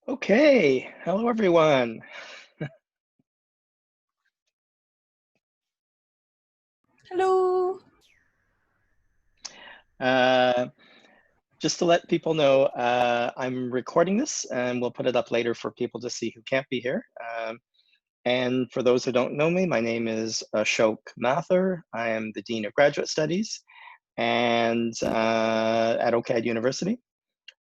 Okay, hello everyone. Hello. Uh, just to let people know, I'm recording this and we'll put it up later for people to see who can't be here. And for those who don't know me, my name is Ashok Mathur. I am the Dean of Graduate Studies and at OCAD University.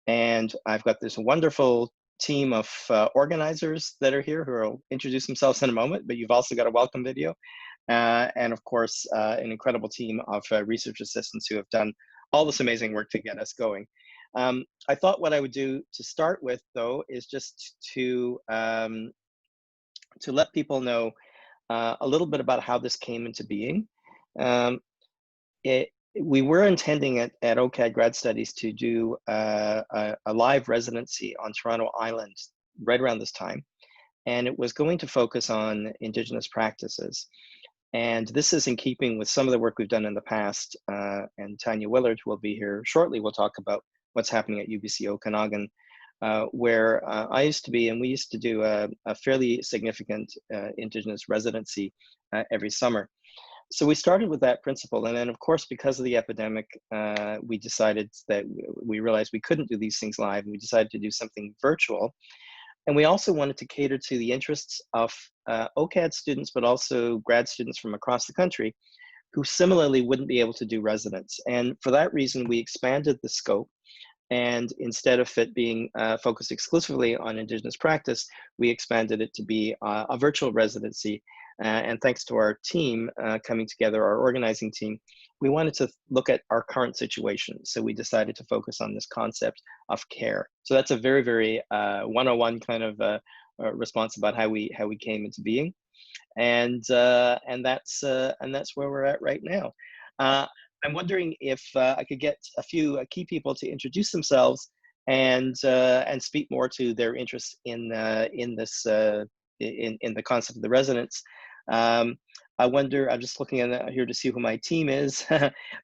And I've got this wonderful team of organizers that are here who will introduce themselves in a moment, but you've also got a welcome video. And of course, an incredible team of research assistants who have done all this amazing work to get us going. I thought what I would do to start with, though, is just to let people know a little bit about how this came into being. Um, we were intending at OCAD Grad Studies to do a live residency on Toronto Island right around this time, and it was going to focus on Indigenous practices. And this is in keeping with some of the work we've done in the past, and Tanya Willard, who will be here shortly, will talk about what's happening at UBC Okanagan, where I used to be, and we used to do a fairly significant Indigenous residency every summer. So we started with that principle, and then of course, because of the epidemic, we decided that we realized we couldn't do these things live, and we decided to do something virtual. And we also wanted to cater to the interests of OCAD students, but also grad students from across the country who similarly wouldn't be able to do residence. And for that reason, we expanded the scope. And instead of it being focused exclusively on Indigenous practice, we expanded it to be a virtual residency. And thanks to our team coming together, our organizing team, we wanted to look at our current situation. So we decided to focus on this concept of care. So that's a very, very 101 kind of response about how we came into being, and that's where we're at right now. I'm wondering if I could get a few key people to introduce themselves and speak more to their interest in this in the concept of the residence. Um, I wonder, I'm just looking at here to see who my team is,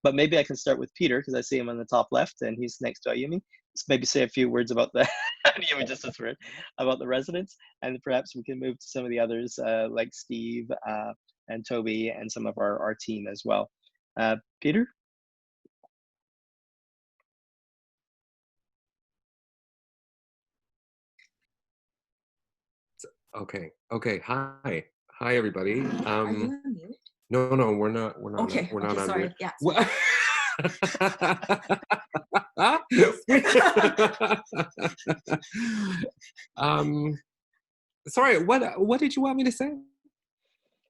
but maybe I can start with Peter because I see him on the top left and he's next to Ayumi. Just maybe say a few words about the Ayumi, just as weird, about the residents, and perhaps we can move to some of the others like Steve and Toby and some of our team as well. Peter? Okay. Hi, everybody. Are you on mute? No, we're not. We're not. Okay. We're not on Sorry. mute. Yeah. What? Sorry. What did you want me to say?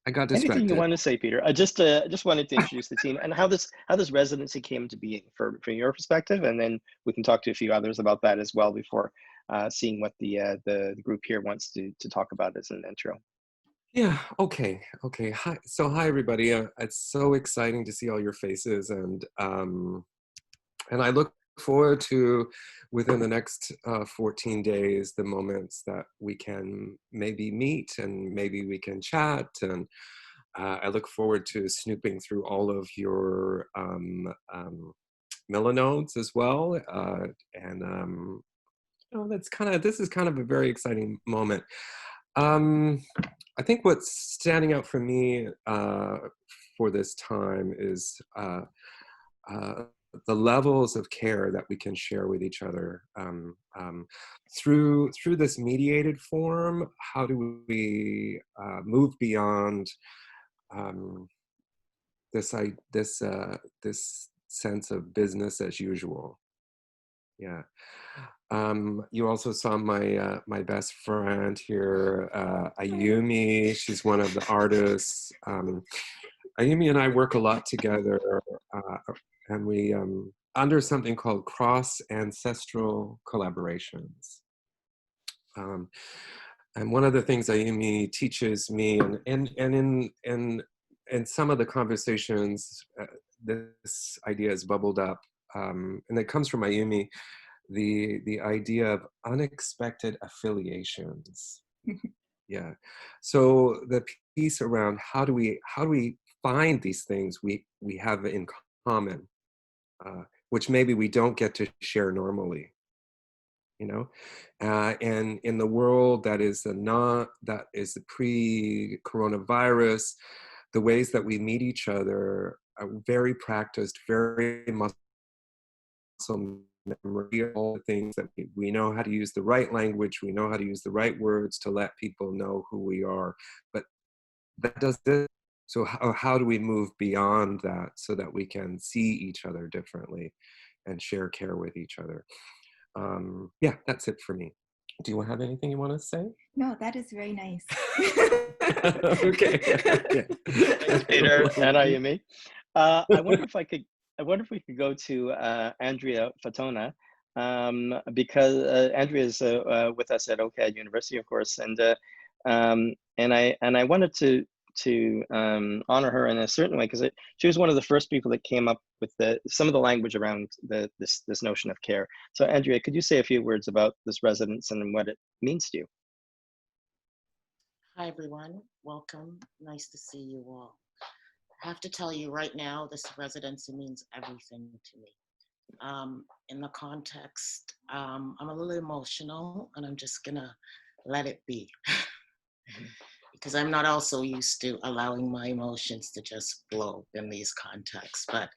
I got distracted. Anything you want to say, Peter? I just wanted to introduce the team and how this residency came to being from your perspective, and then we can talk to a few others about that as well before seeing what the group here wants to talk about as an intro. Yeah. Okay. Hi. So hi everybody. It's so exciting to see all your faces, and I look forward to, within the next 14 days, the moments that we can maybe meet and maybe we can chat. And I look forward to snooping through all of your millinodes as well. This is kind of a very exciting moment. I think what's standing out for me for this time is the levels of care that we can share with each other through this mediated form. How do we move beyond this sense of business as usual? Yeah. You also saw my best friend here, Ayumi. She's one of the artists. Ayumi and I work a lot together, and we under something called cross-ancestral collaborations. And one of the things Ayumi teaches me, and in some of the conversations, this idea has bubbled up, and it comes from Ayumi, the idea of unexpected affiliations. Yeah. So the piece around how do we find these things we have in common, which maybe we don't get to share normally. you know. And in the world that is the pre-coronavirus, the ways that we meet each other are very practiced, very muscle memory, all the things that we know how to use the right language, we know how to use the right words to let people know who we are. But that does this. So how do we move beyond that so that we can see each other differently and share care with each other? Yeah, that's it for me. Do you have anything you want to say? No, that is very nice. Okay. Thanks, Peter and Ayumi. I wonder if we could go to Andrea Fatona, because Andrea is with us at OCAD University, of course, and I wanted to honor her in a certain way, because she was one of the first people that came up with some of the language around this notion of care. So Andrea, could you say a few words about this residence and what it means to you? Hi, everyone. Welcome. Nice to see you all. I have to tell you right now, this residency means everything to me. In the context, I'm a little emotional, and I'm just gonna let it be. Because I'm not also used to allowing my emotions to just blow in these contexts, but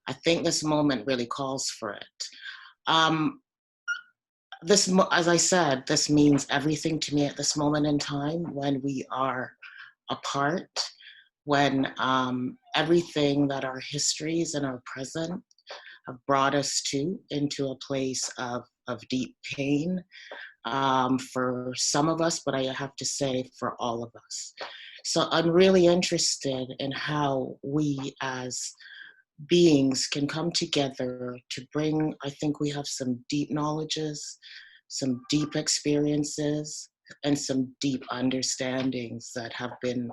I think this moment really calls for it. As I said, this means everything to me at this moment in time when we are apart, when everything that our histories and our present have brought us into a place of deep pain, for some of us, but I have to say for all of us. So I'm really interested in how we as beings can come together to bring, I think we have some deep knowledges, some deep experiences, and some deep understandings that have been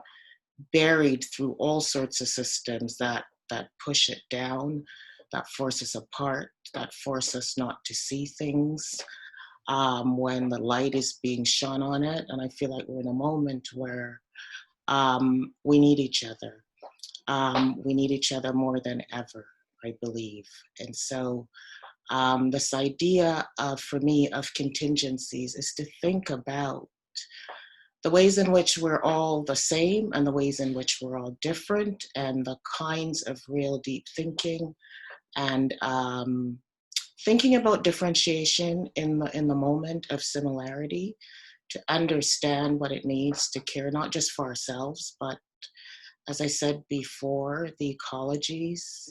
buried through all sorts of systems that push it down, that force us apart, that force us not to see things when the light is being shone on it. And I feel like we're in a moment where we need each other. We need each other more than ever, I believe. And so this idea for me of contingencies is to think about the ways in which we're all the same and the ways in which we're all different, and the kinds of real deep thinking and thinking about differentiation in the moment of similarity, to understand what it means to care not just for ourselves, but as I said before, the ecologies,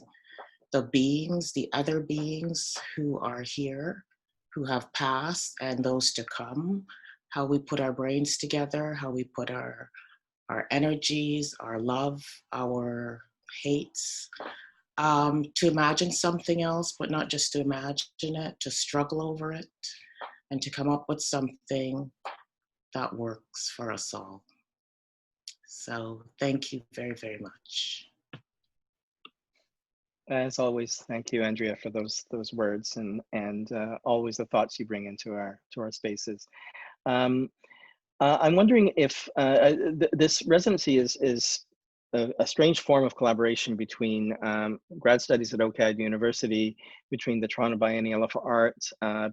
the beings, the other beings who are here, who have passed, and those to come, how we put our brains together, how we put our energies, our love, our hates, to imagine something else, but not just to imagine it, to struggle over it, and to come up with something that works for us all. So thank you very, very much. As always, thank you, Andrea, for those words and always the thoughts you bring into our spaces. I'm wondering if this residency is a strange form of collaboration between grad studies at OCAD University, between the Toronto Biennial of Art,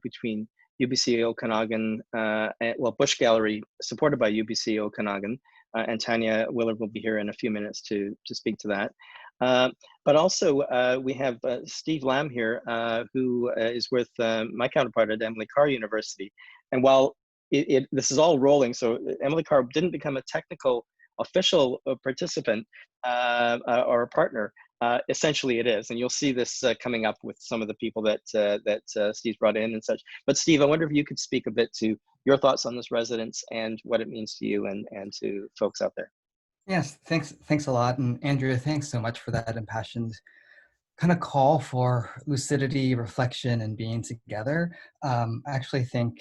between UBC Okanagan, Bush Gallery, supported by UBC Okanagan, and Tanya Willard will be here in a few minutes to speak to that. But also we have Steve Lamb here, who is with my counterpart at Emily Carr University. And while this is all rolling, so Emily Carr didn't become a technical official participant or a partner. Essentially it is, and you'll see this coming up with some of the people that Steve's brought in and such. But Steve, I wonder if you could speak a bit to your thoughts on this residence and what it means to you and to folks out there. Yes, thanks a lot. And Andrea, thanks so much for that impassioned kind of call for lucidity, reflection, and being together. I actually think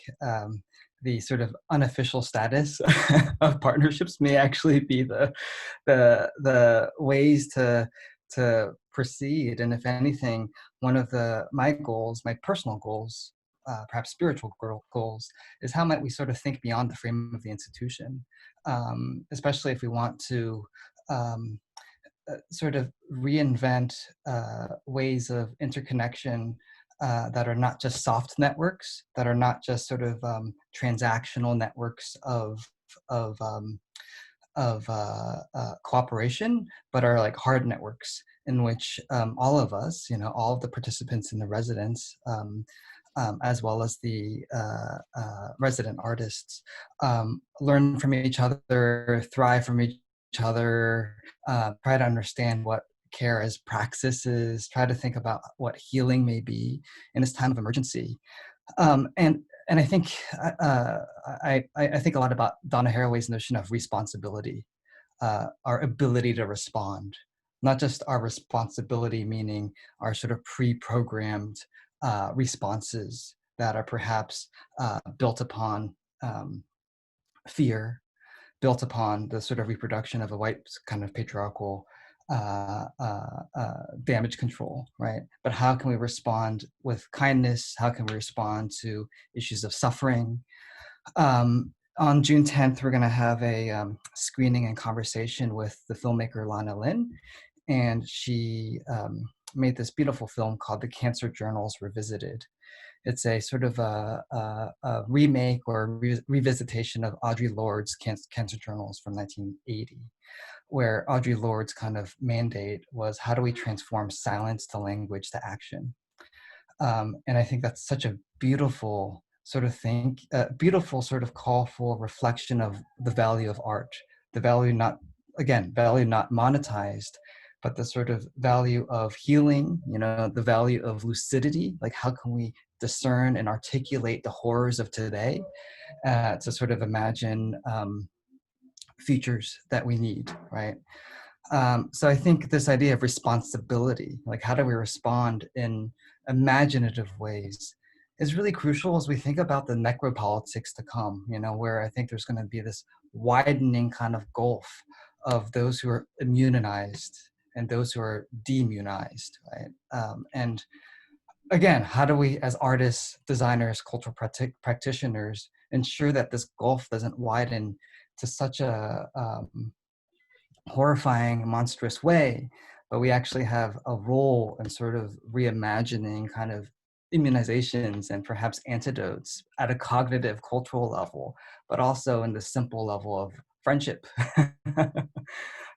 the sort of unofficial status of partnerships may actually be the ways to proceed. And if anything, one of my goals, my personal goals, perhaps spiritual goals, is how might we sort of think beyond the frame of the institution, especially if we want to sort of reinvent ways of interconnection that are not just soft networks, that are not just sort of transactional networks of cooperation, but are like hard networks in which all of us, all of the participants in the residence, as well as the resident artists, learn from each other, thrive from each other, try to understand what care as praxis is, try to think about what healing may be in this time of emergency. And I think I think a lot about Donna Haraway's notion of responsibility, our ability to respond, not just our responsibility, meaning our sort of pre-programmed responses that are perhaps built upon fear, built upon the sort of reproduction of a white kind of patriarchal damage control, right? But how can we respond with kindness? How can we respond to issues of suffering? On June 10th, we're going to have a screening and conversation with the filmmaker Lana Lin, and she made this beautiful film called The Cancer Journals Revisited. It's a sort of a remake or revisitation of Audre Lorde's Cancer Journals from 1980, where Audre Lorde's kind of mandate was, how do we transform silence to language to action? And I think that's such a beautiful sort of thing, beautiful sort of call for reflection of the value of art, the value value not monetized, but the sort of value of healing, the value of lucidity, like how can we discern and articulate the horrors of today to sort of imagine futures that we need, right? So I think this idea of responsibility, like how do we respond in imaginative ways, is really crucial as we think about the necropolitics to come, where I think there's going to be this widening kind of gulf of those who are immunized and those who are deimmunized, right? And again, how do we, as artists, designers, cultural practitioners, ensure that this gulf doesn't widen to such a horrifying, monstrous way, but we actually have a role in sort of reimagining kind of immunizations and perhaps antidotes at a cognitive, cultural level, but also in the simple level of friendship,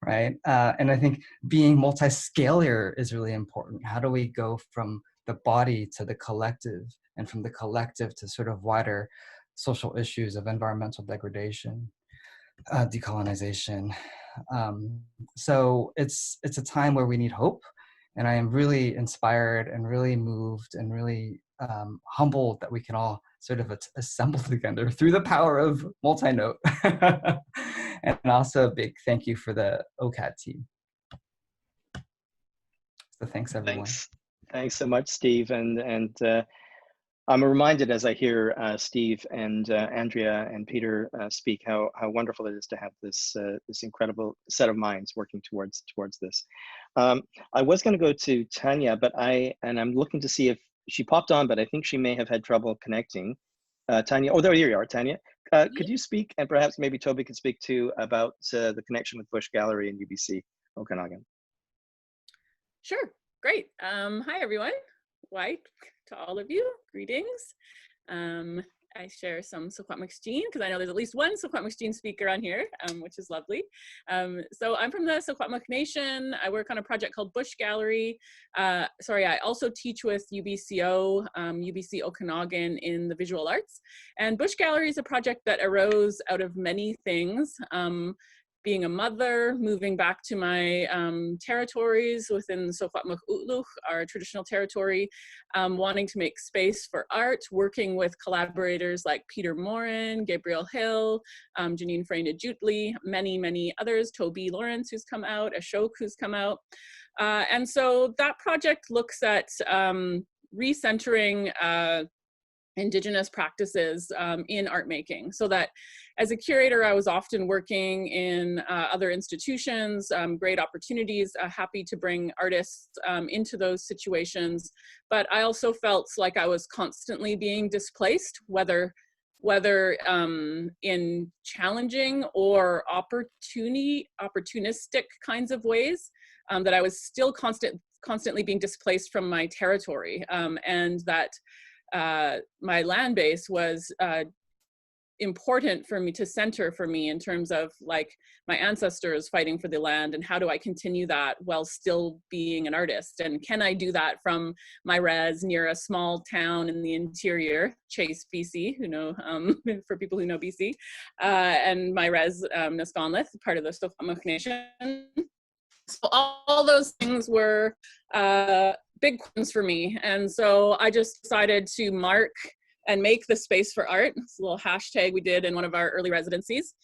right? And I think being multiscalar is really important. How do we go from the body to the collective, and from the collective to sort of wider social issues of environmental degradation, decolonization? So it's a time where we need hope, and I am really inspired and really moved and really humbled that we can all sort of assemble together through the power of multi-note. And also a big thank you for the OCAD team. So thanks everyone. Thanks so much, Steve. And I'm reminded as I hear Steve and Andrea and Peter speak how wonderful it is to have this this incredible set of minds working towards this. I was going to go to Tanya, but I'm looking to see if she popped on, but I think she may have had trouble connecting. Tanya, oh, there you are, Tanya. Could you speak, and perhaps maybe Toby could speak too about the connection with Bush Gallery and UBC Okanagan? Sure, great. Hi everyone, white to all of you, greetings. I share some Secwepemctsín because I know there's at least one Secwepemctsín speaker on here, which is lovely. So I'm from the Secwepemc Nation. I work on a project called Bush Gallery. I also teach with UBCO, UBC Okanagan in the visual arts. And Bush Gallery is a project that arose out of many things. Being a mother, moving back to my territories within Secwepemc Utluk, our traditional territory, wanting to make space for art, working with collaborators like Peter Morin, Gabriel Hill, Janine Freyna Jutli, many, many others, Toby Lawrence who's come out, Ashok who's come out. And so that project looks at recentering Indigenous practices in art making, so that as a curator, I was often working in other institutions, great opportunities, happy to bring artists into those situations. But I also felt like I was constantly being displaced, whether in challenging or opportunistic kinds of ways, that I was still constantly being displaced from my territory, and that my land base was important for me to center for me in terms of like my ancestors fighting for the land, and how do I continue that while still being an artist, and can I do that from my res near a small town in the interior, Chase, BC, who know, for people who know BC, and my res Nisconlith, part of the Secwepemc Nation. So all those things were big ones for me, and so I just decided to mark and make the space for art. It's a little hashtag we did in one of our early residencies.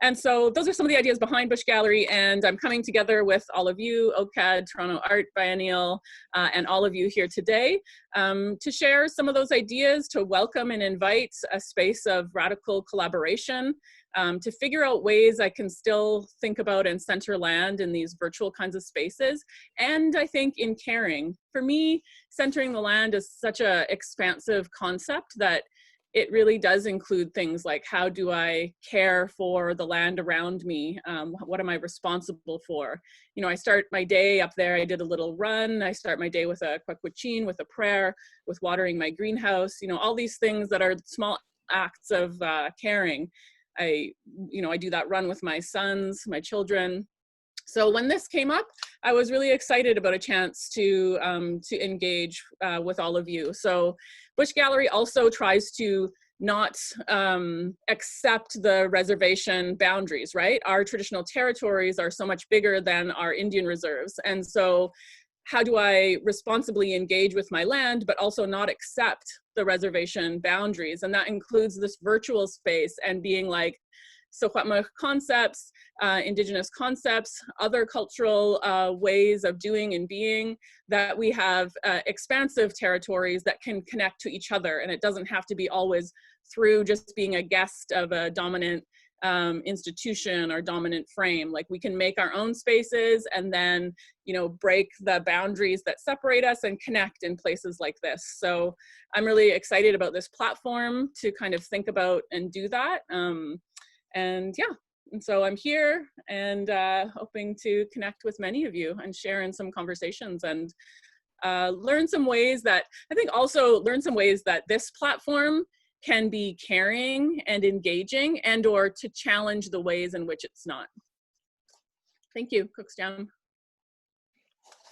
And so those are some of the ideas behind Bush Gallery, and I'm coming together with all of you, OCAD, Toronto Art Biennial, and all of you here today to share some of those ideas, to welcome and invite a space of radical collaboration, to figure out ways I can still think about and center land in these virtual kinds of spaces. And I think in caring. For me, centering the land is such an expansive concept that it really does include things like, how do I care for the land around me? What am I responsible for? You know, I start my day up there. I did a little run. I start my day with a kwekwachin, with a prayer, with watering my greenhouse, you know, all these things that are small acts of caring. I do that run with my sons, my children. So when this came up, I was really excited about a chance to engage with all of you. So Bush Gallery also tries to not accept the reservation boundaries, right? Our traditional territories are so much bigger than our Indian reserves. And so how do I responsibly engage with my land, but also not accept the reservation boundaries? And that includes this virtual space and being like, Secwepemc concepts, Indigenous concepts, other cultural ways of doing and being, that we have expansive territories that can connect to each other. And it doesn't have to be always through just being a guest of a dominant institution or dominant frame. Like, we can make our own spaces and then, you know, break the boundaries that separate us and connect in places like this. So I'm really excited about this platform to kind of think about and do that. And yeah, and so I'm here and hoping to connect with many of you and share in some conversations and learn some ways that, I think also learn some ways that this platform can be caring and engaging, and or to challenge the ways in which it's not. Thank you, Cookstown.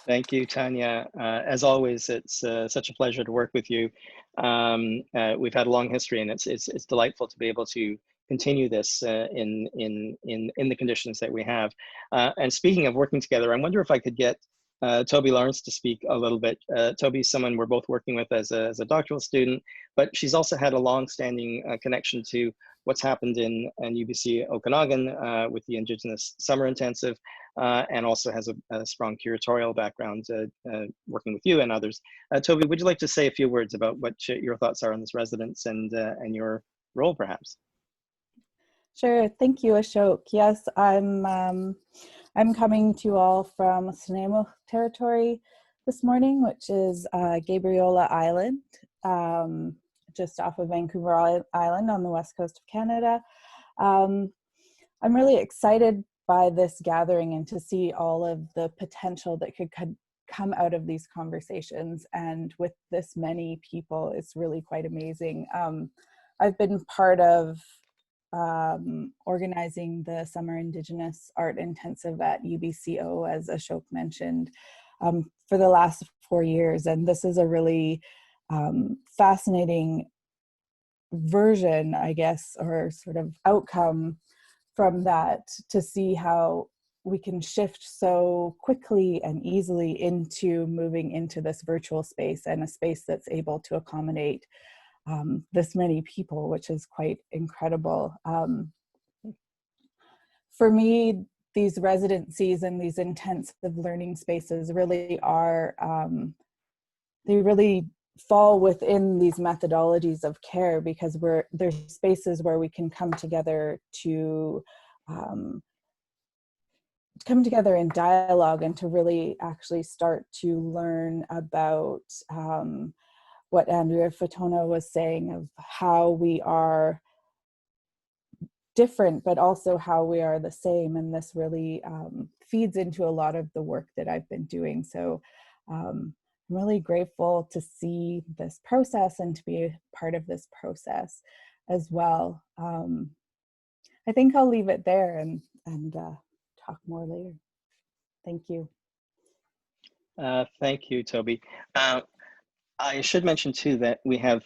Thank you, Tanya. As always, it's such a pleasure to work with you. We've had a long history, and it's delightful to be able to continue this in the conditions that we have. And speaking of working together, I wonder if I could get Toby Lawrence to speak a little bit. Toby's someone we're both working with as a doctoral student, but she's also had a long-standing connection to what's happened in UBC Okanagan with the Indigenous Summer Intensive, and also has a strong curatorial background working with you and others. Toby, would you like to say a few words about what your thoughts are on this residence and your role, perhaps? Sure. Thank you, Ashok. Yes, I'm coming to you all from Snuneymuxw territory this morning, which is Gabriola Island, just off of Vancouver Island on the west coast of Canada. I'm really excited by this gathering and to see all of the potential that could come out of these conversations. And with this many people, it's really quite amazing. I've been part of organizing the Summer Indigenous Art Intensive at UBCO, as Ashok mentioned, for the last 4 years. And this is a really fascinating version, I guess, or sort of outcome from that, to see how we can shift so quickly and easily into moving into this virtual space, and a space that's able to accommodate this many people, which is quite incredible. For me, these residencies and these intensive learning spaces really are, they really fall within these methodologies of care, because there's spaces where we can come together to come together in dialogue and to really actually start to learn about what Andrea Fatona was saying, of how we are different, but also how we are the same. And this really feeds into a lot of the work that I've been doing. So I'm really grateful to see this process and to be a part of this process as well. I think I'll leave it there and talk more later. Thank you. Thank you, Toby. I should mention too that we have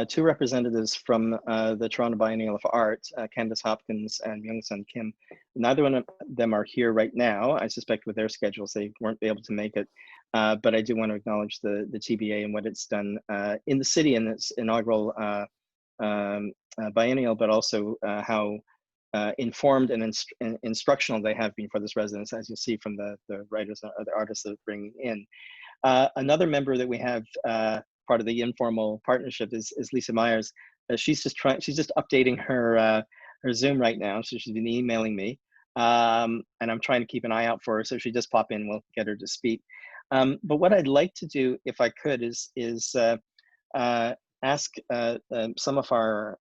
two representatives from the Toronto Biennial of Art, Candace Hopkins and Myung-Sun Kim. Neither one of them are here right now. I suspect with their schedules they weren't able to make it, but I do want to acknowledge the TBA and what it's done in the city in its inaugural biennial, but also how informed and instructional they have been for this residence, as you'll see from the writers or the artists that are bringing in. Another member that we have, part of the informal partnership, is Lisa Myers. She's just updating her her Zoom right now, so she's been emailing me, and I'm trying to keep an eye out for her. So if she just pop in, we'll get her to speak. But what I'd like to do, if I could, is ask some of our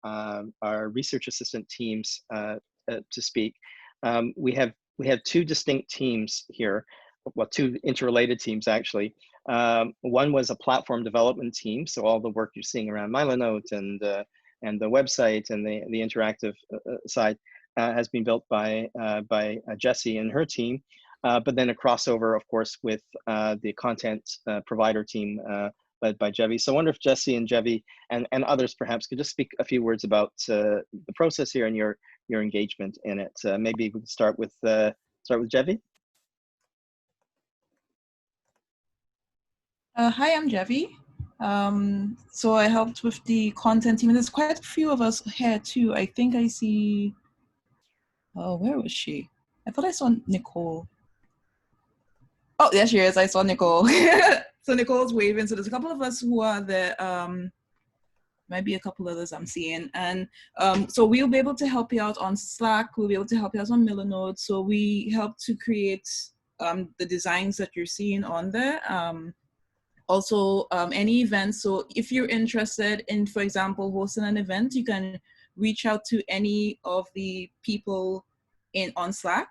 research assistant teams to speak. We have two distinct teams here. Well, two interrelated teams actually. One was a platform development team, so all the work you're seeing around Milanote and the website and the interactive side has been built by Jessie and her team. But then a crossover, of course, with the content provider team led by Jevi. So I wonder if Jessie and Jevi and others perhaps could just speak a few words about the process here and your engagement in it. Maybe we can start with Jevi. Hi, I'm Jevi. So I helped with the content team, and there's quite a few of us here too. I think I see, oh, where was she? I thought I saw Nicole. Oh, there she is, I saw Nicole. So Nicole's waving, so there's a couple of us who are there, might be a couple others I'm seeing. And so we'll be able to help you out on Slack, we'll be able to help you out on Milanote. So we help to create the designs that you're seeing on there. Also, any events. So if you're interested in, for example, hosting an event, you can reach out to any of the people on Slack.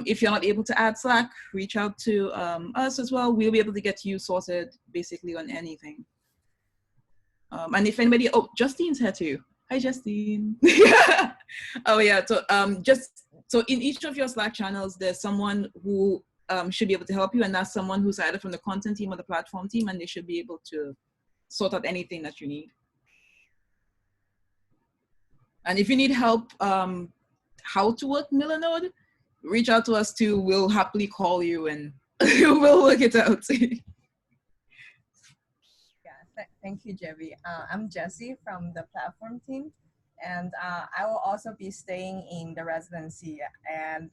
If you're not able to add Slack, reach out to us as well. We'll be able to get you sorted basically on anything. And if anybody, oh, Justine's here too. Hi, Justine. Oh yeah, so so in each of your Slack channels, there's someone who should be able to help you, and that's someone who's either from the content team or the platform team, and they should be able to sort out anything that you need. And if you need help how to work Milanote, reach out to us too. We'll happily call you and we'll work it out. Yeah, thank you, Jevi. I'm Jessie from the platform team, and I will also be staying in the residency. And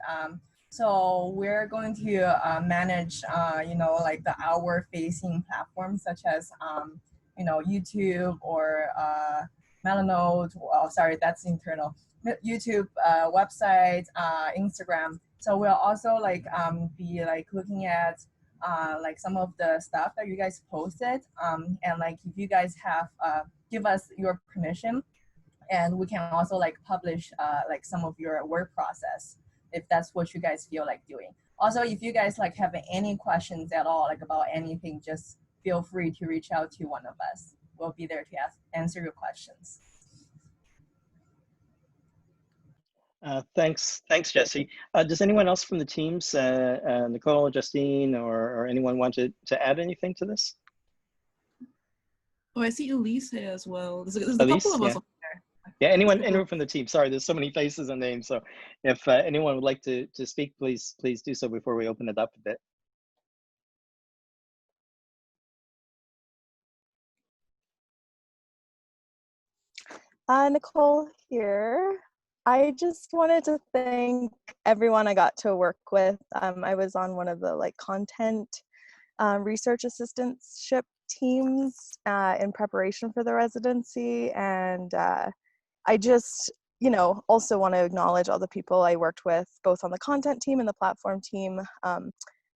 so we're going to manage, like the outward-facing platforms such as, YouTube or Milanote. Oh, sorry, that's internal. YouTube, website, Instagram. So we'll also be looking at some of the stuff that you guys posted, and if you guys have give us your permission, and we can also publish some of your work process if that's what you guys feel like doing. Also, if you guys have any questions at all about anything, just feel free to reach out to one of us. We'll be there to answer your questions. Thanks, Jessie. Does anyone else from the teams, Nicole, Justine, or anyone want to add anything to this? Oh, I see Elise here as well. There's Elise, a couple of us yeah. up there. Yeah, anyone from the team. Sorry, there's so many faces and names. So if anyone would like to speak, please do so before we open it up a bit. Nicole here. I just wanted to thank everyone I got to work with. I was on one of the content research assistantship teams in preparation for the residency, and I just also want to acknowledge all the people I worked with both on the content team and the platform team,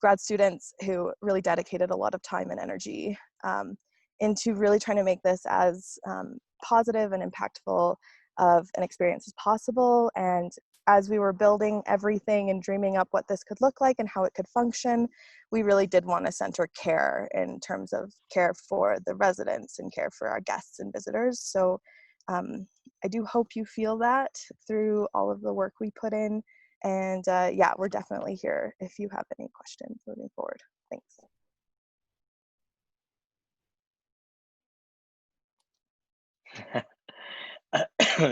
grad students who really dedicated a lot of time and energy into really trying to make this as positive and impactful of an experience as possible. And as we were building everything and dreaming up what this could look like and how it could function, we really did want to center care in terms of care for the residents and care for our guests and visitors. So I do hope you feel that through all of the work we put in. And yeah, we're definitely here if you have any questions moving forward. Thanks.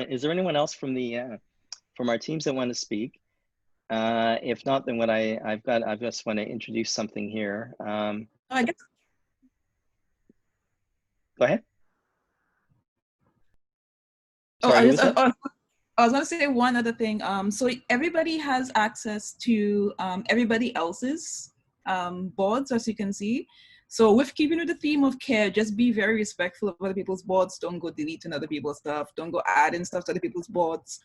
Is there anyone else from our teams that want to speak? If not, then what I just want to introduce something here. I guess. Go ahead. Oh, Sorry, I was going to say one other thing. So everybody has access to everybody else's boards, as you can see. So with keeping with the theme of care, just be very respectful of other people's boards. Don't go deleting other people's stuff. Don't go adding stuff to other people's boards.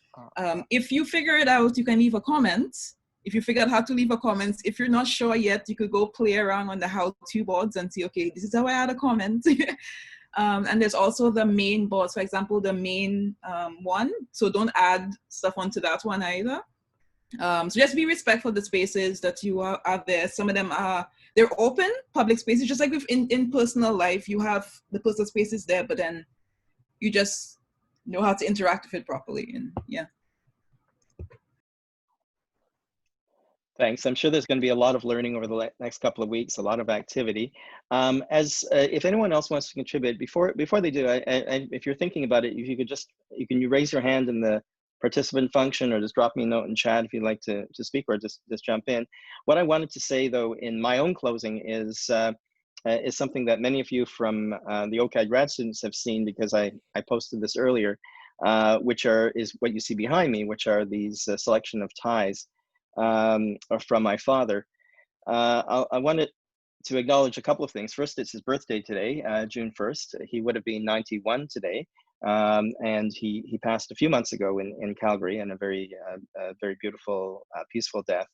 If you figure it out, you can leave a comment. If you figure out how to leave a comment, if you're not sure yet, you could go play around on the how-to boards and see, okay, this is how I add a comment. And there's also the main boards, for example, the main one. So don't add stuff onto that one either. So just be respectful of the spaces that you are there. Some of them they're open, public spaces, just like with in personal life, you have the personal spaces there, but then you just know how to interact with it properly. And yeah. Thanks. I'm sure there's going to be a lot of learning over the next couple of weeks, a lot of activity. If anyone else wants to contribute, before they do, if you're thinking about it, if you could just, you raise your hand in the participant function, or just drop me a note in chat if you'd like to speak, or just jump in. What I wanted to say, though, in my own closing is something that many of you from the OCAD grad students have seen, because I posted this earlier, which is what you see behind me, which are these selection of ties from my father. I wanted to acknowledge a couple of things. First, it's his birthday today, June 1st. He would have been 91 today, and he passed a few months ago in Calgary, in a very beautiful, peaceful death.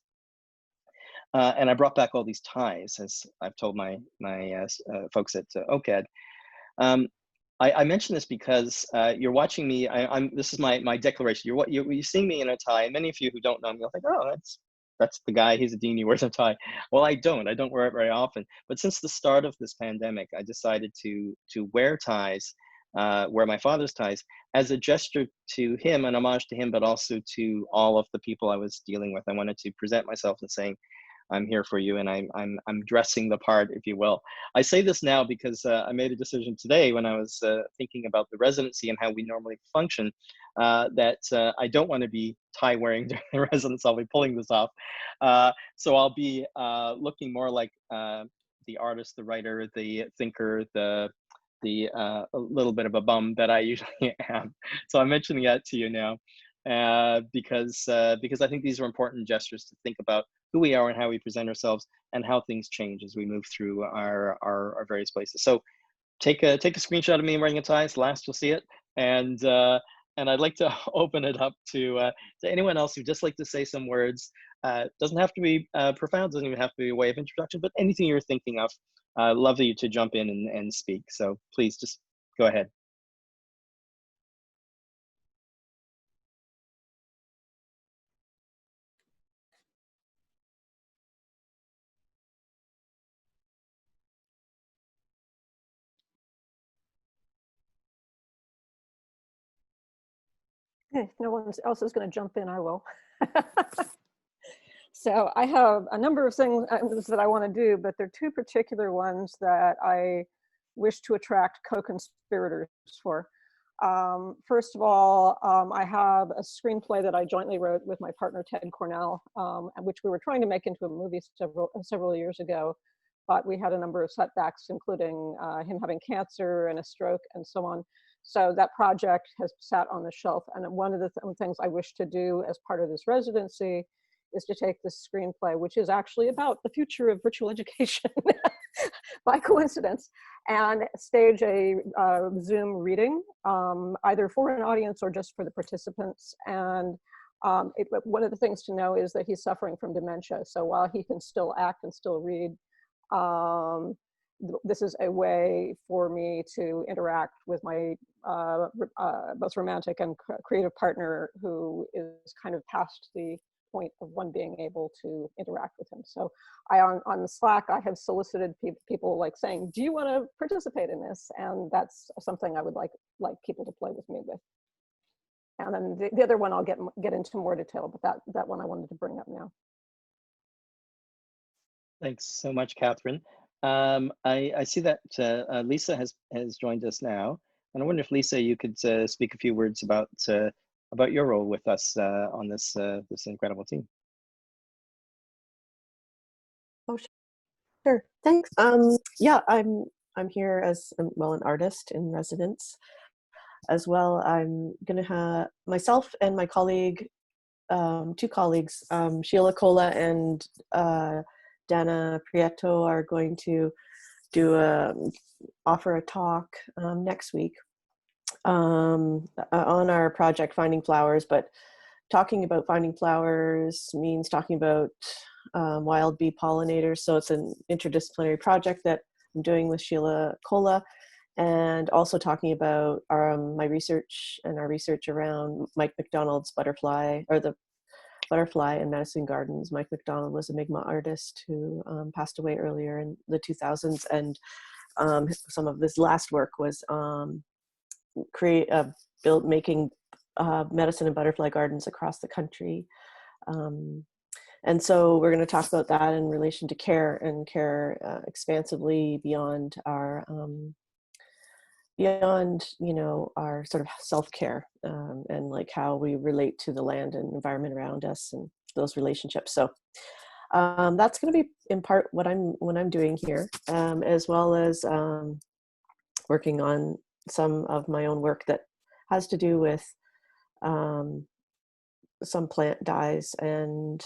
And I brought back all these ties, as I've told my folks at OCAD. I mention this because you're watching me. This is my declaration. You're seeing me in a tie. Many of you who don't know me, you'll think, oh, that's the guy. He's a dean. He wears a tie. Well, I don't wear it very often. But since the start of this pandemic, I decided to wear ties, wear my father's ties, as a gesture to him, an homage to him, but also to all of the people I was dealing with. I wanted to present myself and saying, I'm here for you, and I'm dressing the part, if you will. I say this now because I made a decision today when I was thinking about the residency and how we normally function, that I don't want to be tie wearing during the residence. I'll be pulling this off. So I'll be looking more like the artist, the writer, the thinker, a little bit of a bum that I usually am. So I'm mentioning that to you now because I think these are important gestures to think about who we are and how we present ourselves, and how things change as we move through our various places. So take a screenshot of me wearing a tie. It's the last you'll see it. And I'd like to open it up to anyone else who'd just like to say some words. Doesn't have to be profound, doesn't even have to be a way of introduction, but anything you're thinking of. Love you to jump in and speak. So please just go ahead. If no one else is going to jump in, I will. So I have a number of things that I want to do, but there are two particular ones that I wish to attract co-conspirators for. First of all, I have a screenplay that I jointly wrote with my partner, Ted Cornell, which we were trying to make into a movie several years ago, but we had a number of setbacks, including him having cancer and a stroke and so on. So that project has sat on the shelf. And one of the things I wish to do as part of this residency is to take this screenplay, which is actually about the future of virtual education by coincidence, and stage a Zoom reading, either for an audience or just for the participants. And one of the things to know is that he's suffering from dementia. So while he can still act and still read, this is a way for me to interact with my both romantic and creative partner who is kind of past the point of one being able to interact with him. So on Slack, I have solicited people like saying, do you want to participate in this? And that's something I would like people to play with me with. And then the other one I'll get into more detail, but that one I wanted to bring up now. Thanks so much, Catherine. I see that Lisa has joined us now, and I wonder if Lisa, you could speak a few words about your role with us on this this incredible team. Oh, sure. Thanks. Yeah, I'm here as well, an artist in residence as well. I'm gonna have myself and my colleague, two colleagues, Sheila Cola and Dana Prieto, are going to do offer a talk next week on our project Finding Flowers. But talking about finding flowers means talking about wild bee pollinators. So it's an interdisciplinary project that I'm doing with Sheila Cola, and also talking about my research and our research around Mike McDonald's butterfly, or the butterfly in Medicine Gardens. Mike McDonald was a Mi'kmaq artist who passed away earlier in the 2000s, and some of his last work was making medicine and butterfly gardens across the country. And so we're going to talk about that in relation to care, and care expansively beyond our our sort of self-care, and like how we relate to the land and environment around us and those relationships. So that's going to be in part what I'm doing here, as well as working on some of my own work that has to do with some plant dyes. And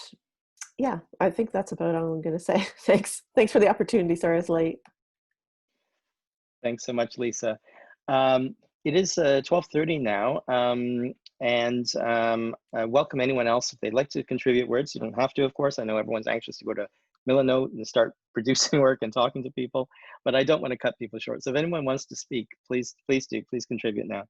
yeah, I think that's about all I'm going to say. Thanks for the opportunity. Sorry I was late. Thanks so much, Lisa. It is 12:30 now, and welcome anyone else if they'd like to contribute words. You don't have to, of course. I know everyone's anxious to go to Milanote and start producing work and talking to people, but I don't want to cut people short. So if anyone wants to speak, please do. Please contribute now.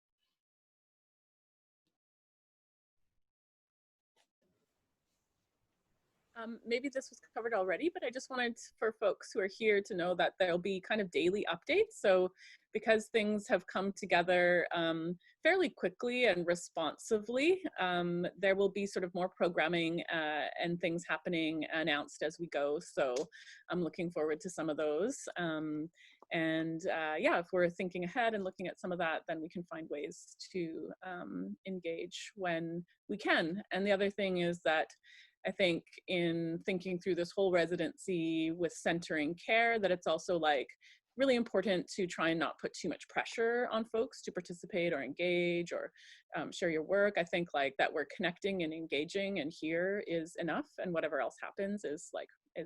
Maybe this was covered already, but I just wanted for folks who are here to know that there'll be kind of daily updates. So because things have come together fairly quickly and responsively, there will be sort of more programming and things happening announced as we go. So I'm looking forward to some of those. Yeah, if we're thinking ahead and looking at some of that, then we can find ways to engage when we can. And the other thing is that I think in thinking through this whole residency with centering care, that it's also like really important to try and not put too much pressure on folks to participate or engage or share your work. I think like that we're connecting and engaging and here is enough, and whatever else happens is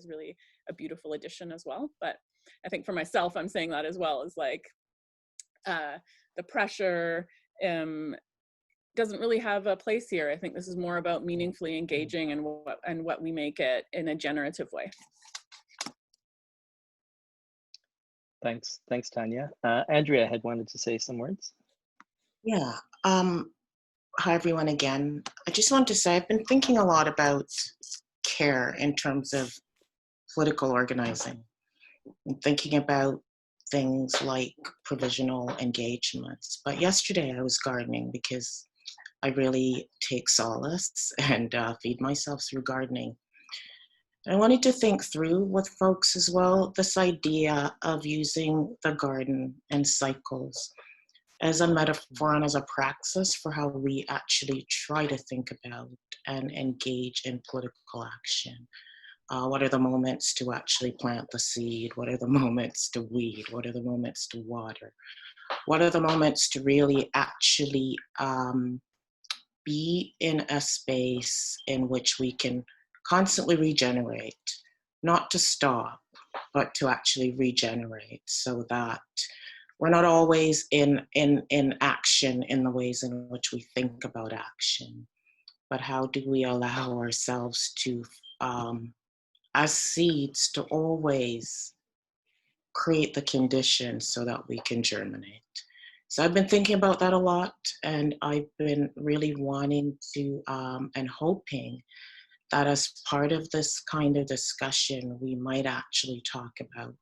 really a beautiful addition as well. But I think for myself, I'm saying that as well, is like the pressure doesn't really have a place here. I think this is more about meaningfully engaging and what we make it in a generative way. Thanks, Tanya. Andrea had wanted to say some words. Yeah. Hi, everyone again. I just want to say I've been thinking a lot about care in terms of political organizing. I'm thinking about things like provisional engagements. But yesterday I was gardening because I really take solace and feed myself through gardening. I wanted to think through with folks as well this idea of using the garden and cycles as a metaphor and as a praxis for how we actually try to think about and engage in political action. What are the moments to actually plant the seed? What are the moments to weed? What are the moments to water? What are the moments to really actually be in a space in which we can constantly regenerate, not to stop, but to actually regenerate, so that we're not always in action in the ways in which we think about action, but how do we allow ourselves to, as seeds, to always create the conditions so that we can germinate. So I've been thinking about that a lot, and I've been really wanting to and hoping that as part of this kind of discussion, we might actually talk about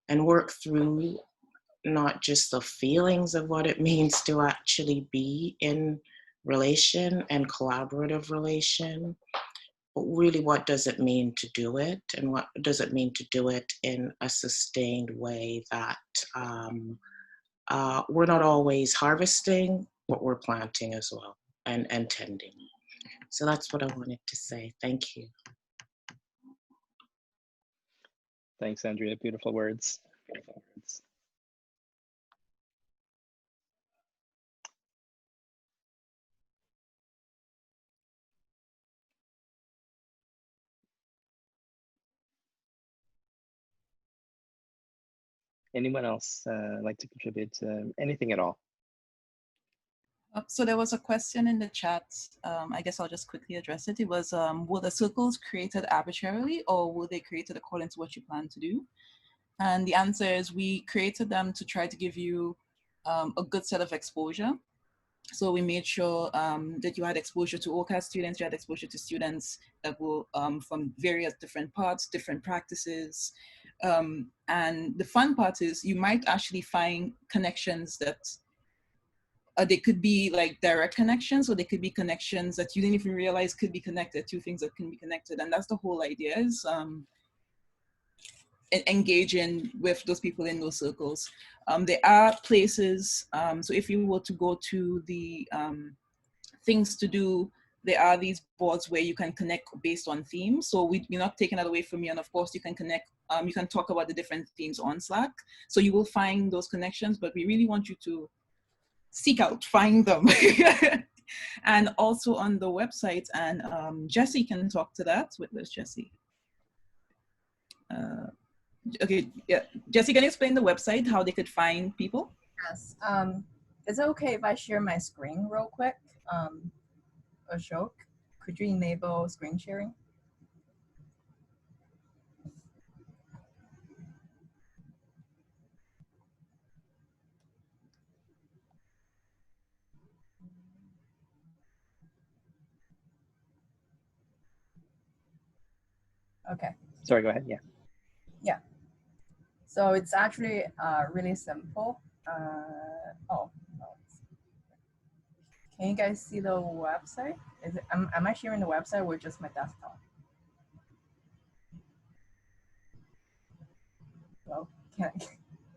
and work through not just the feelings of what it means to actually be in relation and collaborative relation, but really what does it mean to do it, and what does it mean to do it in a sustained way that we're not always harvesting, but we're planting as well and tending. So that's what I wanted to say. Thank you. Thanks, Andrea. Beautiful words. Beautiful words. Anyone else like to contribute anything at all? So there was a question in the chat. I guess I'll just quickly address it. It was, were the circles created arbitrarily, or were they created according to what you plan to do? And the answer is we created them to try to give you a good set of exposure. So we made sure that you had exposure to OCAD students, you had exposure to students that were from various different parts, different practices. And the fun part is you might actually find connections that they could be like direct connections, or they could be connections that you didn't even realize could be connected, two things that can be connected. And that's the whole idea, is engaging with those people in those circles. There are places, so if you were to go to the things to do, there are these boards where you can connect based on themes. So we're not taking that away from you. And of course you can connect, you can talk about the different themes on Slack. So you will find those connections, but we really want you to seek out, find them. And also on the website, and Jessie can talk to that. Where's Jessie? Okay, yeah. Jessie, can you explain the website, how they could find people? Yes. Is it okay if I share my screen real quick? Ashok, could you enable screen sharing? Okay. Sorry, go ahead. Yeah. Yeah. So it's actually really simple. Oh, no. Can you guys see the website? Is it, am I sharing the website or just my desktop? Well, can I?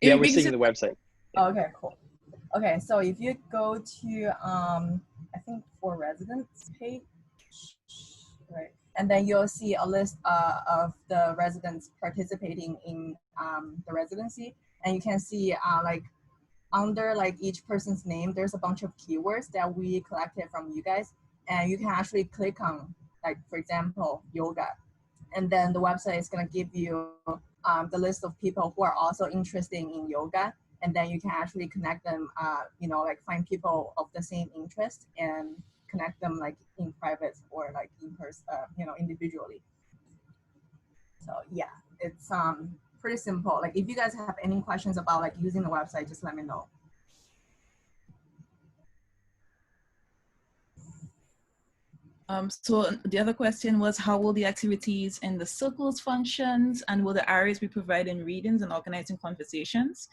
Yeah, we're seeing the website. Oh, okay, cool. Okay, so if you go to I think for residents page, right, and then you'll see a list of the residents participating in the residency, and you can see like under like each person's name, there's a bunch of keywords that we collected from you guys, and you can actually click on, like for example, yoga, and then the website is gonna give you the list of people who are also interested in yoga, and then you can actually connect them, you know, like find people of the same interest and connect them like in private or like in person, you know, individually. So yeah, it's pretty simple. Like if you guys have any questions about like using the website, just let me know. So the other question was, how will the activities in the circles functions, and will the areas be providing readings and organizing conversations?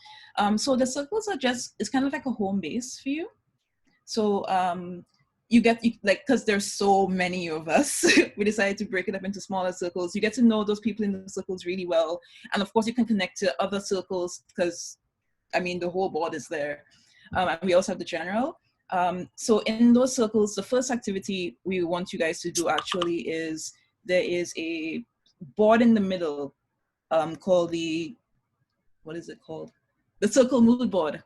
So the circles are just, it's kind of like a home base for you. So you get, like, because there's so many of us, we decided to break it up into smaller circles. You get to know those people in the circles really well. And of course you can connect to other circles because, I mean, the whole board is there. And we also have the general. So in those circles, the first activity we want you guys to do actually is, there is a board in the middle called the, what is it called? The circle mood board.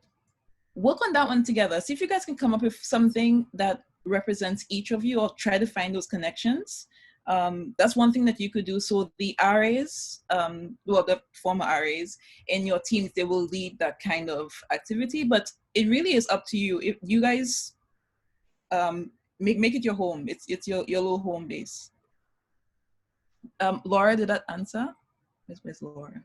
Work on that one together. See if you guys can come up with something that represents each of you, or try to find those connections. That's one thing that you could do. So the RAs, well, the former RAs in your teams, they will lead that kind of activity, but it really is up to you. If you guys make it your home, it's your little home base. Laura, did that answer? Where's Laura?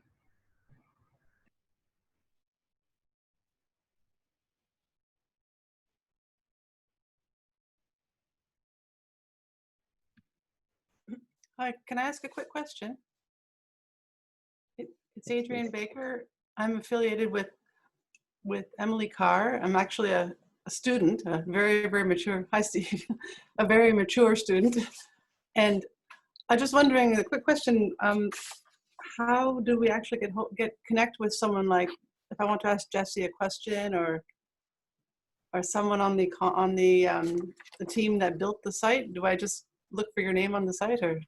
Hi, can I ask a quick question? It's Adrienne Baker. I'm affiliated with Emily Carr. I'm actually a student, a very, very mature, hi Steve, a very mature student. And I'm just wondering, a quick question, how do we actually connect with someone, like if I want to ask Jesse a question, or someone on the team that built the site? Do I just look for your name on the site, or?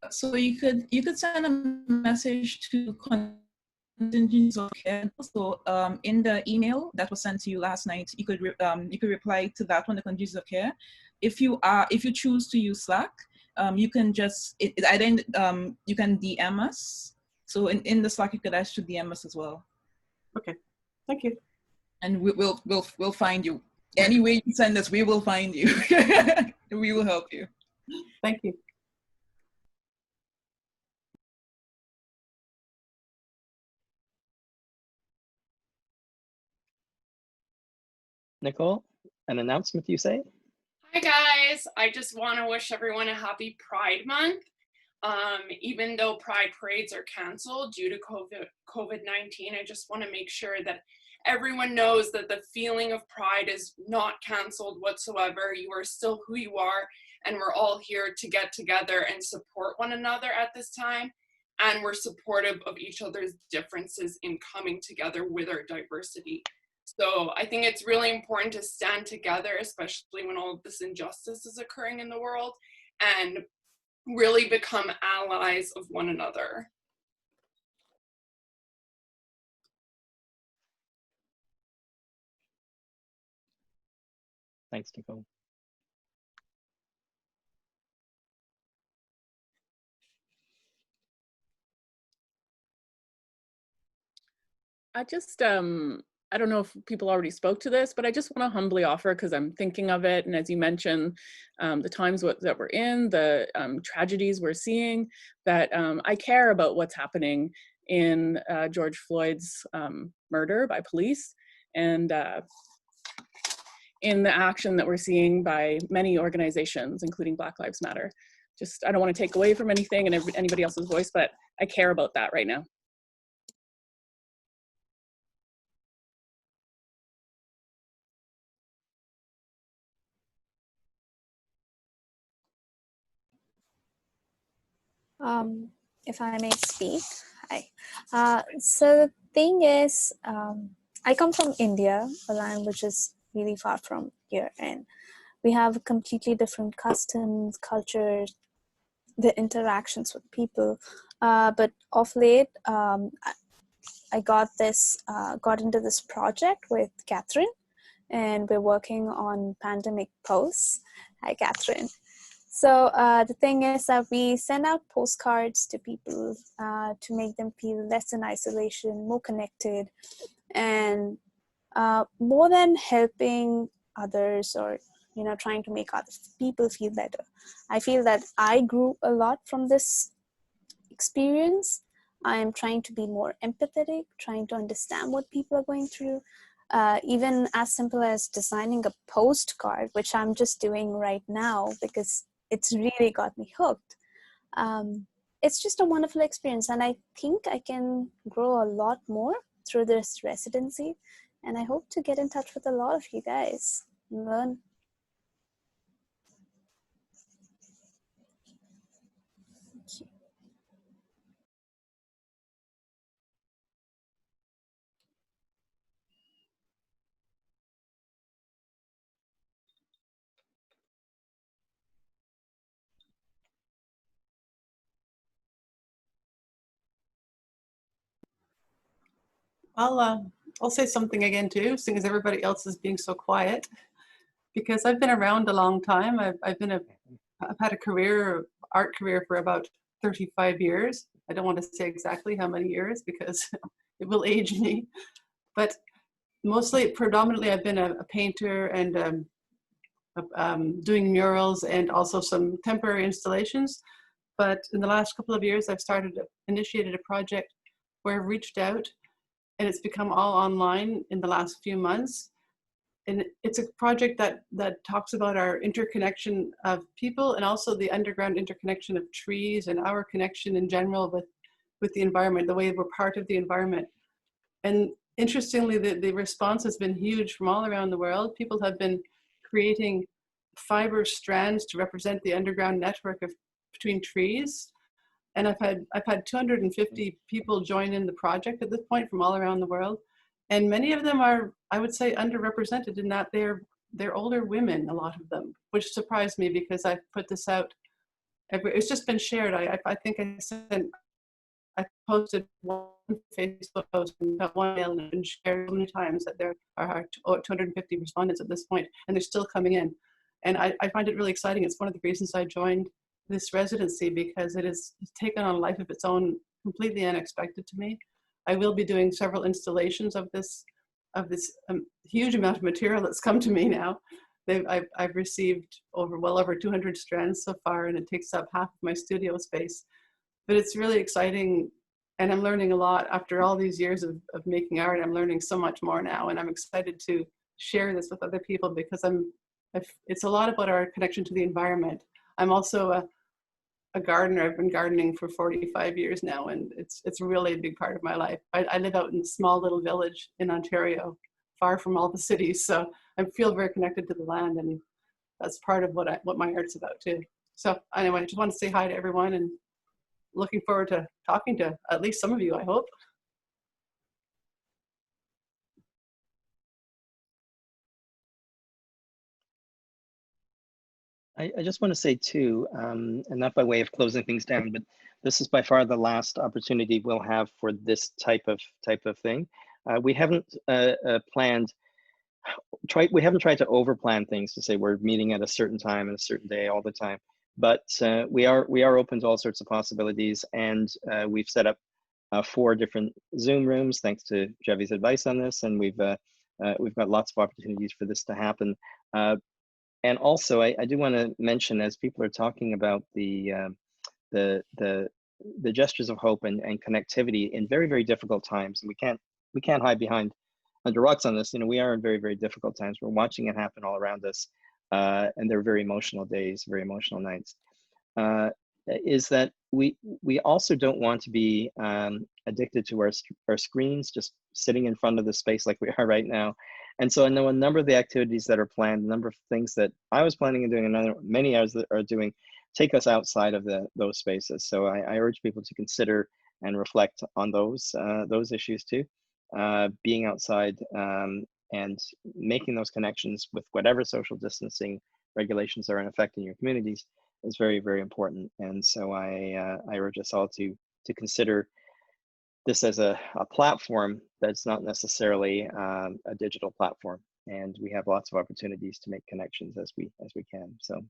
So you could send a message to Contingencies. So in the email that was sent to you last night, you could reply to that one, the Contingencies of Care. If you choose to use Slack, you can just you can DM us. So in the Slack you could actually DM us as well. Okay, thank you. And we'll find you. Any way you send us, we will find you. We will help you. Thank you. Nicole, an announcement you say? Hi guys, I just want to wish everyone a happy Pride Month. Even though Pride parades are canceled due to COVID-19, I just want to make sure that everyone knows that the feeling of Pride is not canceled whatsoever. You are still who you are, and we're all here to get together and support one another at this time. And we're supportive of each other's differences in coming together with our diversity. So I think it's really important to stand together, especially when all of this injustice is occurring in the world, and really become allies of one another. Thanks, Nicole. I just, I don't know if people already spoke to this, but I just want to humbly offer, because I'm thinking of it, and as you mentioned, the times that we're in, the tragedies we're seeing, that I care about what's happening in George Floyd's murder by police, and in the action that we're seeing by many organizations, including Black Lives Matter. Just, I don't want to take away from anything and anybody else's voice, but I care about that right now. If I may speak. Hi. So the thing is, I come from India, a land which is really far from here, and we have completely different customs, cultures, the interactions with people. But of late, I got into this project with Catherine, and we're working on pandemic posts. Hi, Catherine. So the thing is that we send out postcards to people to make them feel less in isolation, more connected, and more than helping others or trying to make other people feel better. I feel that I grew a lot from this experience. I am trying to be more empathetic, trying to understand what people are going through. Even as simple as designing a postcard, which I'm just doing right now because it's really got me hooked. It's just a wonderful experience, and I think I can grow a lot more through this residency, and I hope to get in touch with a lot of you guys and learn. Thank you. I'll say something again too, seeing as everybody else is being so quiet, because I've been around a long time. I've had a art career for about 35 years. I don't want to say exactly how many years because it will age me, but predominantly I've been a painter and doing murals and also some temporary installations. But in the last couple of years, I've initiated a project where I've reached out, and it's become all online in the last few months. and it's a project that talks about our interconnection of people and also the underground interconnection of trees and our connection in general with the environment, the way we're part of the environment. And interestingly, the response has been huge from all around the world. People have been creating fiber strands to represent the underground network between trees. And I've had 250 people join in the project at this point from all around the world. And many of them are, I would say, underrepresented in that they're older women, a lot of them, which surprised me because I've put this out. It's just been shared. I think I posted one Facebook post and got one mail and been shared so many times that there are 250 respondents at this point, and they're still coming in. And I find it really exciting. It's one of the reasons I joined this residency, because it has taken on a life of its own, completely unexpected to me. I will be doing several installations of this huge amount of material that's come to me now. I've received well over 200 strands so far, and it takes up half of my studio space. But it's really exciting, and I'm learning a lot after all these years of making art. I'm learning so much more now, and I'm excited to share this with other people because it's a lot about our connection to the environment. I'm also a gardener. I've been gardening for 45 years now, and it's really a big part of my life. I live out in a small little village in Ontario, far from all the cities, so I feel very connected to the land, and that's part of what my art's about too. So anyway, I just want to say hi to everyone, and looking forward to talking to at least some of you, I hope. I just want to say too, and not by way of closing things down, but this is by far the last opportunity we'll have for this type of thing. We haven't we haven't tried to overplan things to say we're meeting at a certain time and a certain day all the time, but we are open to all sorts of possibilities, and we've set up 4 different Zoom rooms thanks to Jevi's advice on this, and we've got lots of opportunities for this to happen. And also, I do want to mention, as people are talking about the gestures of hope and connectivity in very, very difficult times, and we can't hide under rocks on this. You know, we are in very, very difficult times. We're watching it happen all around us, and they're very emotional days, very emotional nights. Is that we also don't want to be addicted to our screens, just sitting in front of the space like we are right now. And so I know a number of the activities that are planned, a number of things that I was planning on doing, and many others that are doing, take us outside of those spaces. So I urge people to consider and reflect on those issues too. Being outside and making those connections with whatever social distancing regulations are in effect in your communities is very, very important. And so I urge us all to consider this as a platform that's not necessarily a digital platform, and we have lots of opportunities to make connections as we can. So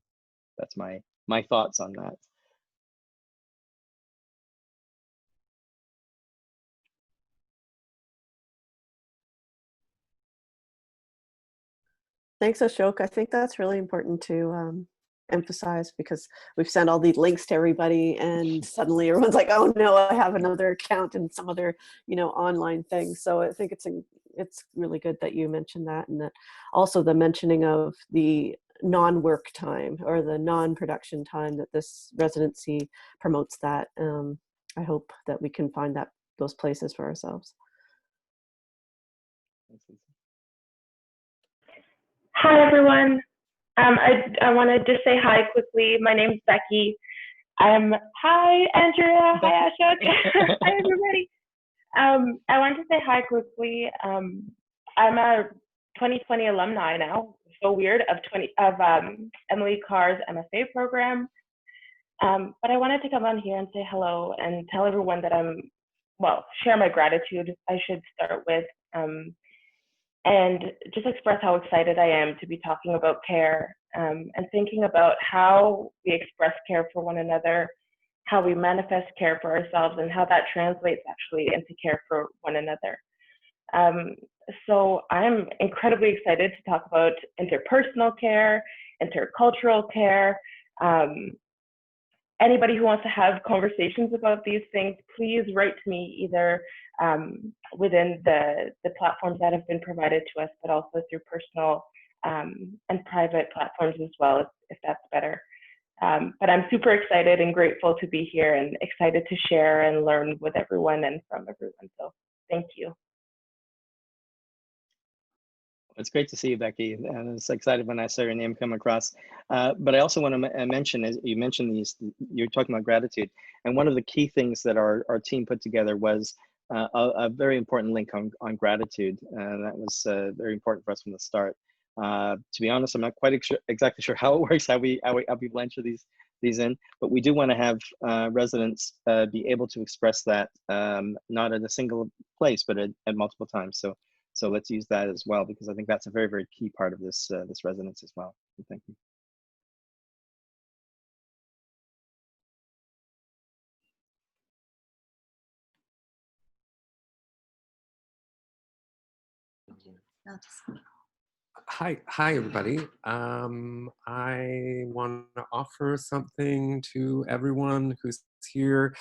that's my thoughts on that. Thanks, Ashok. I think that's really important to emphasize, because we've sent all these links to everybody, and suddenly everyone's like, "Oh no, I have another account and some other, online thing." So I think it's really good that you mentioned that, and that also the mentioning of the non-work time or the non-production time that this residency promotes. That I hope that we can find those places for ourselves. Hi, everyone. I want to just say hi quickly. My name's Becky. Hi, Andrea. Hi, Ashok. Hi, everybody. I wanted to say hi quickly. I'm a 2020 alumni now. So weird, of Emily Carr's MFA program. But I wanted to come on here and say hello and tell everyone that share my gratitude, I should start with. And just express how excited I am to be talking about care and thinking about how we express care for one another, how we manifest care for ourselves, and how that translates actually into care for one another. So I'm incredibly excited to talk about interpersonal care, intercultural care. Anybody who wants to have conversations about these things, please write to me either within the platforms that have been provided to us, but also through personal and private platforms as well, if that's better. But I'm super excited and grateful to be here and excited to share and learn with everyone and from everyone. So thank you. It's great to see you, Becky. And I was excited when I saw your name come across. But I also want to mention, as you mentioned you're talking about gratitude. And one of the key things that our team put together was a very important link on gratitude. That was very important for us from the start. To be honest, I'm not quite exactly sure how it works, how we blend these in, but we do want to have residents be able to express that not at a single place, but at multiple times. So let's use that as well, because I think that's a very, very key part of this this resonance as well. So thank you. Hi, everybody. I want to offer something to everyone who's here.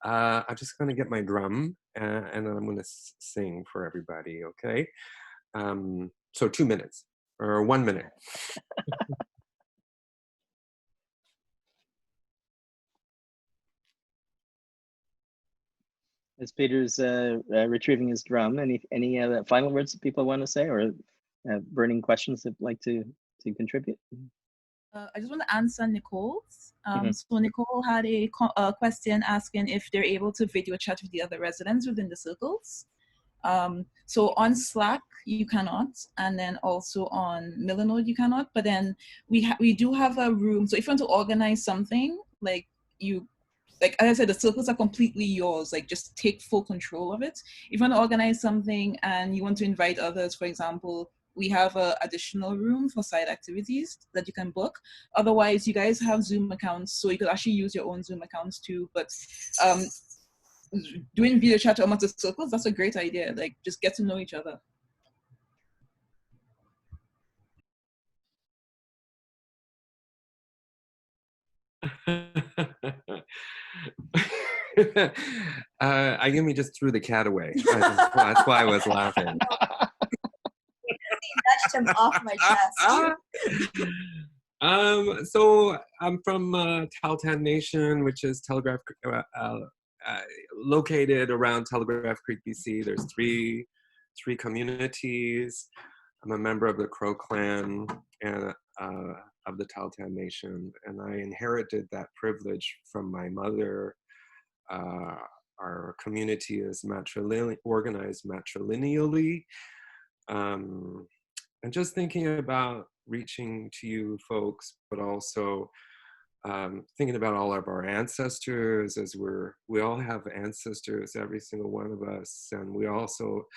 I'm just going to get my drum and then I'm going to sing for everybody, okay? So 2 minutes or 1 minute. As Peter's retrieving his drum, any final words that people want to say, or burning questions that like to contribute? I just want to answer Nicole's. So Nicole had a question asking if they're able to video chat with the other residents within the circles. So on Slack you cannot, and then also on Millinode you cannot. But then we do have a room. So if you want to organize something, like as I said, the circles are completely yours. Like, just take full control of it. If you want to organize something and you want to invite others, for example, we have an additional room for side activities that you can book. Otherwise, you guys have Zoom accounts, so you could actually use your own Zoom accounts too. But doing video chat amongst the circles, that's a great idea. Like, just get to know each other. I give me just threw the cat away. That's why I was laughing. Touched him off my chest. So I'm from Tahltan Nation, which is located around Telegraph Creek, BC. There's three communities. I'm a member of the Crow Clan and of the Tahltan Nation, and I inherited that privilege from my mother. Our community is organized matrilineally. And just thinking about reaching to you folks, but also thinking about all of our ancestors, as we all have ancestors, every single one of us, and we also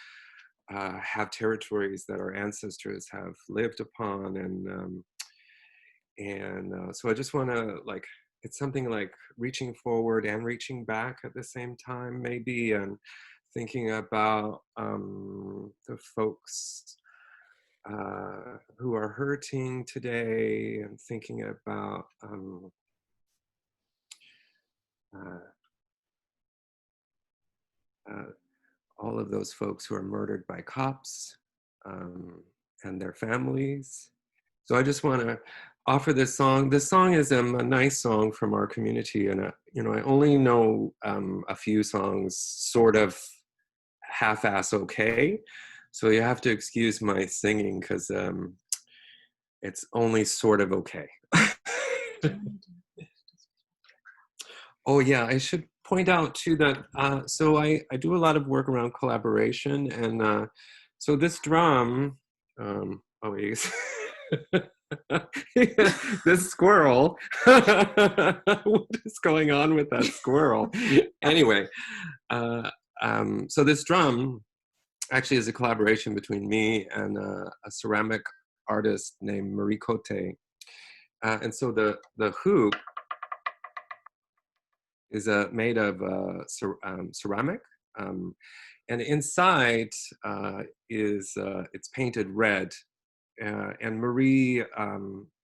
have territories that our ancestors have lived upon, and so I just want to, like, it's something like reaching forward and reaching back at the same time, maybe, and thinking about the folks who are hurting today, and thinking about all of those folks who are murdered by cops and their families. So I just want to offer this song. This song is a nice song from our community, and I only know a few songs sort of half-ass okay. So you have to excuse my singing because it's only sort of okay. Oh yeah, I should point out too that so I do a lot of work around collaboration, and so this drum, this squirrel, what is going on with that squirrel? Anyway, so this drum actually is a collaboration between me and a ceramic artist named Marie Cote. And so the hoop is made of ceramic, and inside is it's painted red. And Marie,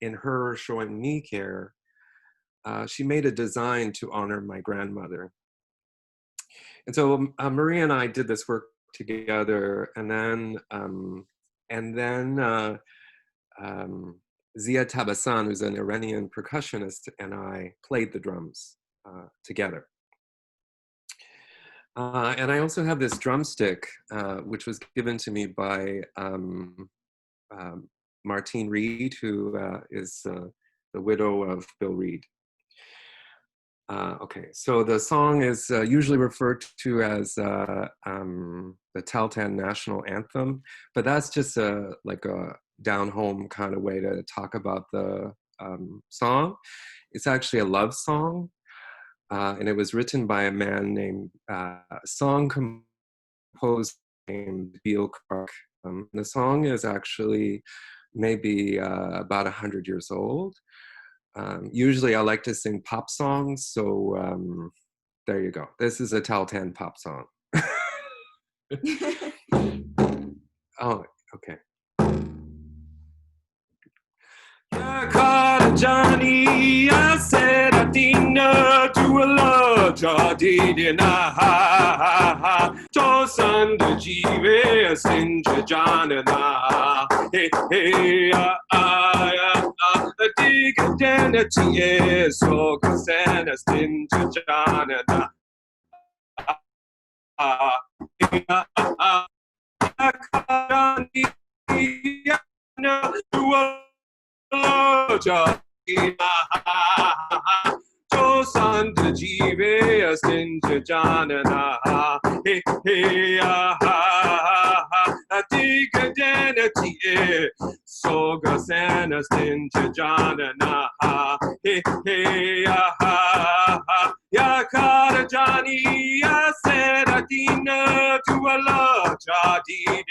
in her showing me care, she made a design to honor my grandmother. And so Maria and I did this work together, and then Zia Tabasan, who's an Iranian percussionist, and I played the drums together. And I also have this drumstick, which was given to me by Martine Reed, who is the widow of Bill Reed. Okay, so the song is usually referred to as the Tahltan National Anthem, but that's just like a down-home kind of way to talk about the song. It's actually a love song, and it was written by a man named, song composer named Beal Clark. The song is actually maybe about 100 years old. Usually I like to sing pop songs, so there you go. This is a Tahltan pop song. Oh, okay. Johnny, I said I dinner to a lodge, I did to son the Jive, Sinja John and hey, hey, dig identity, so Cassandra, Sinja John and to son the Jive, Sinja John and hey, hey, dig identity, so Cassandra, Sinja John and hey, hey, Yakara Johnny, I said I dinner to a lodge, I did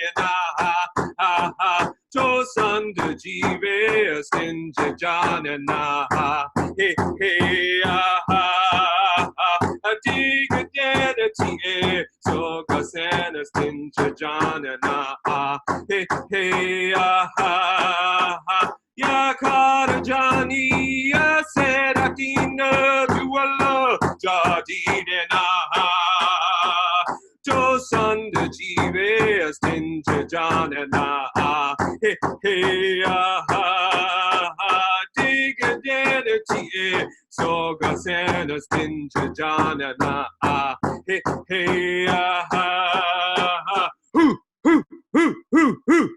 to son the Jive, Sinja John and hey, hey, dig identity, so Cassandra, Sinja John and hey, hey, Yakara Johnny, I said I dinner to a love, Jadina, to son the Jive, Sinja John and hey, hey, dig identity, so Cassandra, Sinja John and hey, hey, hoo, hoo, hoo, hoo, hoo.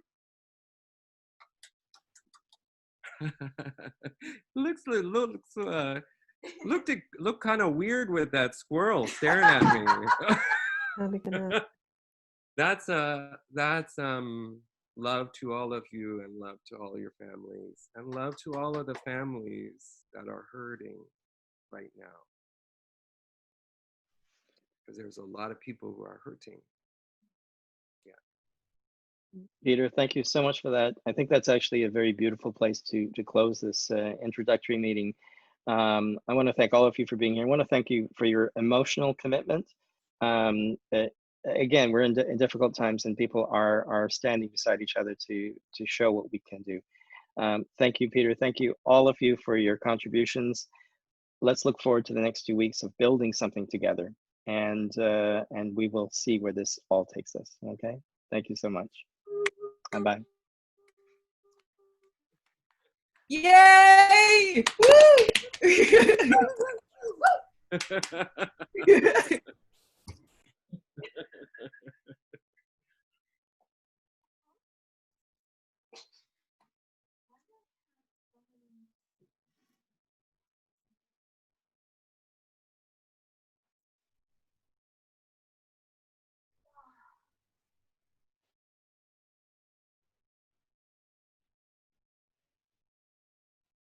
Looked kind of weird with that squirrel staring at me. That's love to all of you, and love to all your families, and love to all of the families that are hurting right now, because there's a lot of people who are hurting. Peter, thank you so much for that. I think that's actually a very beautiful place to close this introductory meeting. I want to thank all of you for being here. I want to thank you for your emotional commitment. Again, we're in difficult times, and people are standing beside each other to show what we can do. Thank you, Peter. Thank you, all of you, for your contributions. Let's look forward to the next 2 weeks of building something together, and we will see where this all takes us. Okay, thank you so much. Bye. Yay! Woo!